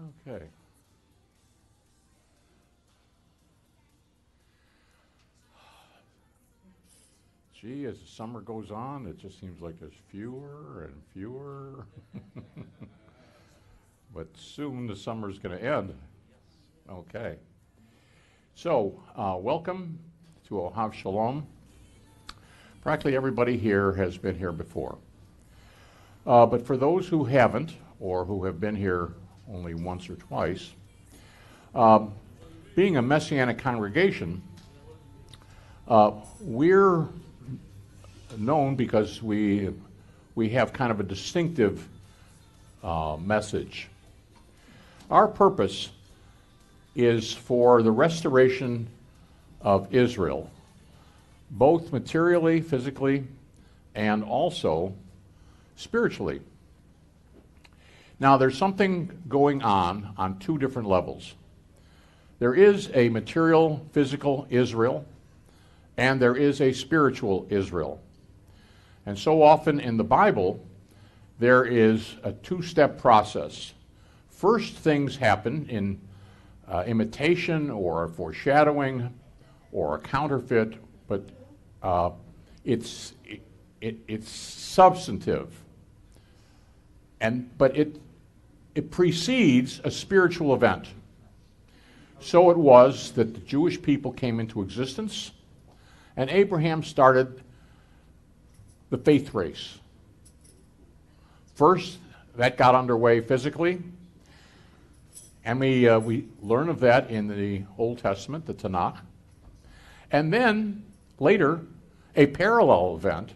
Okay. Gee, as the summer goes on, it just seems like there's fewer and fewer. But soon the summer's going to end. Okay. So, welcome to Ohav Shalom. Practically everybody here has been here before. But for those who haven't, or who have been here only once or twice, being a Messianic congregation, we're known because we have kind of a distinctive message. Our purpose is for the restoration of Israel, both materially, physically, and also spiritually. Now, there's something going on two different levels. There is a material, physical Israel, and there is a spiritual Israel. And so often in the Bible, there is a two-step process. First, things happen in imitation or foreshadowing or a counterfeit, but it's substantive. But it precedes a spiritual event. So it was that the Jewish people came into existence, and Abraham started the faith race. First, that got underway physically, and we learn of that in the Old Testament, the Tanakh. And then, later, a parallel event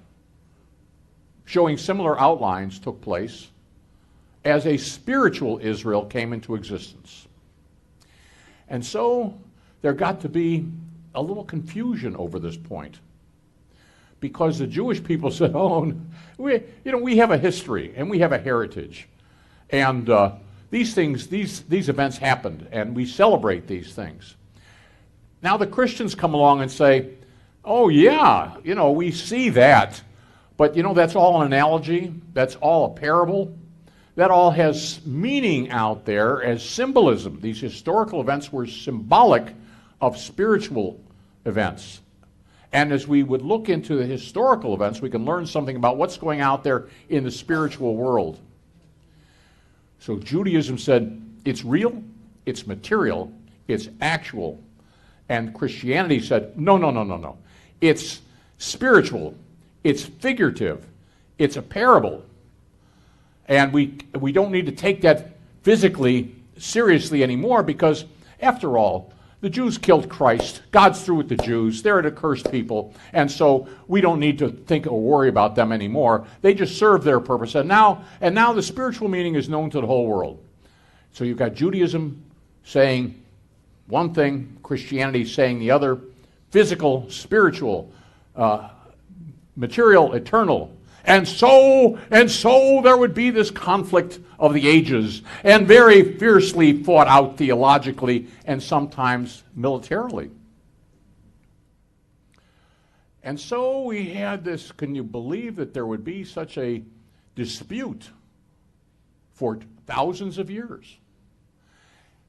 showing similar outlines took place as a spiritual Israel came into existence. And so there got to be a little confusion over this point, because the Jewish people said, "Oh, we have a history and we have a heritage, and these events happened, and we celebrate these things." Now the Christians come along and say, "Oh yeah, we see that, but that's all an analogy. That's all a parable. That all has meaning out there as symbolism. These historical events were symbolic of spiritual events." And as we would look into the historical events, we can learn something about what's going out there in the spiritual world. So Judaism said, it's real, it's material, it's actual. And Christianity said, no. It's spiritual, it's figurative, it's a parable. And we don't need to take that physically seriously anymore, because, after all, the Jews killed Christ. God's through with the Jews. They're an accursed people. And so we don't need to think or worry about them anymore. They just serve their purpose. And now the spiritual meaning is known to the whole world. So you've got Judaism saying one thing, Christianity saying the other, physical, spiritual, material, eternal. And so there would be this conflict of the ages, and very fiercely fought out theologically and sometimes militarily. And so we had this, can you believe that there would be such a dispute for thousands of years?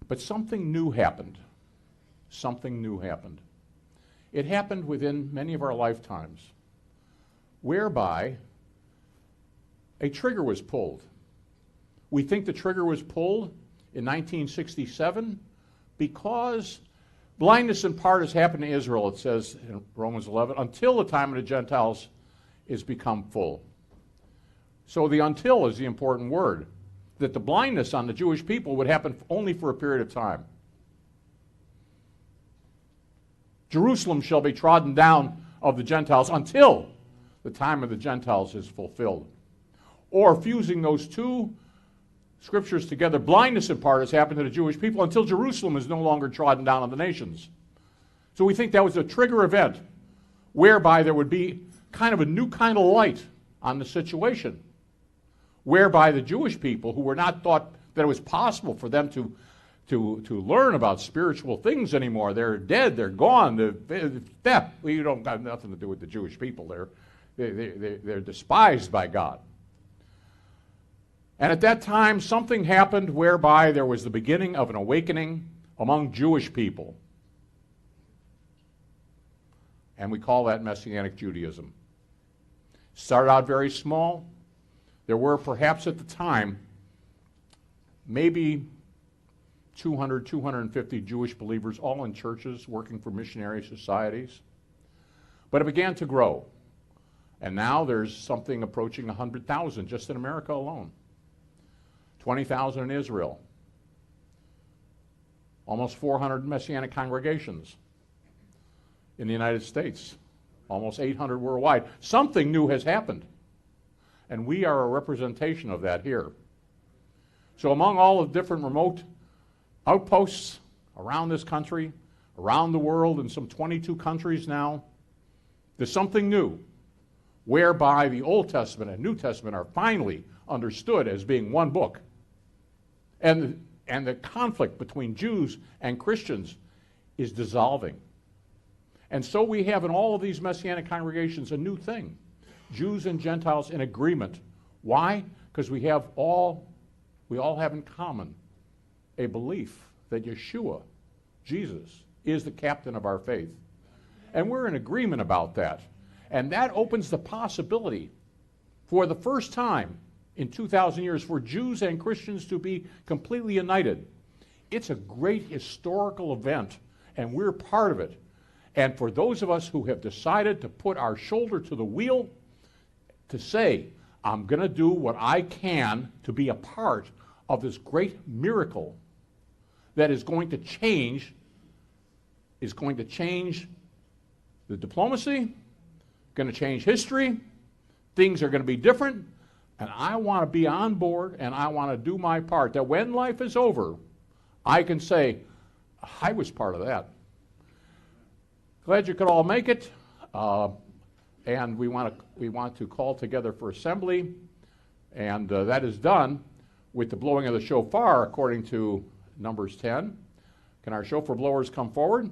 But something new happened. Something new happened. It happened within many of our lifetimes, whereby a trigger was pulled. We think the trigger was pulled in 1967 because blindness in part has happened to Israel, it says in Romans 11, until the time of the Gentiles is become full. So the until is the important word, that the blindness on the Jewish people would happen only for a period of time. Jerusalem shall be trodden down of the Gentiles until the time of the Gentiles is fulfilled. Or fusing those two scriptures together, blindness in part has happened to the Jewish people until Jerusalem is no longer trodden down of the nations. So we think that was a trigger event whereby there would be kind of a new kind of light on the situation, whereby the Jewish people, who were not thought that it was possible for them to learn about spiritual things anymore, they're dead, they're gone, we don't have nothing to do with the Jewish people. They're despised by God. And at that time, something happened whereby there was the beginning of an awakening among Jewish people. And we call that Messianic Judaism. Started out very small. There were perhaps at the time maybe 200, 250 Jewish believers, all in churches, working for missionary societies. But it began to grow. And now there's something approaching 100,000 just in America alone. 20,000 in Israel. Almost 400 Messianic congregations in the United States. Almost 800 worldwide. Something new has happened. And we are a representation of that here. So among all the different remote outposts around this country, around the world, in some 22 countries now, there's something new, whereby the Old Testament and New Testament are finally understood as being one book. And the conflict between Jews and Christians is dissolving. And so we have in all of these Messianic congregations a new thing. Jews and Gentiles in agreement. Why? Because we all have in common a belief that Yeshua, Jesus, is the captain of our faith. And we're in agreement about that. And that opens the possibility for the first time in 2,000 years for Jews and Christians to be completely united. It's a great historical event, and we're part of it. And for those of us who have decided to put our shoulder to the wheel, to say, I'm going to do what I can to be a part of this great miracle that is going to change the diplomacy, going to change history, things are going to be different, and I want to be on board and I want to do my part, that when life is over, I can say, I was part of that. Glad you could all make it, and we want to call together for assembly, and that is done with the blowing of the shofar according to Numbers 10. Can our shofar blowers come forward?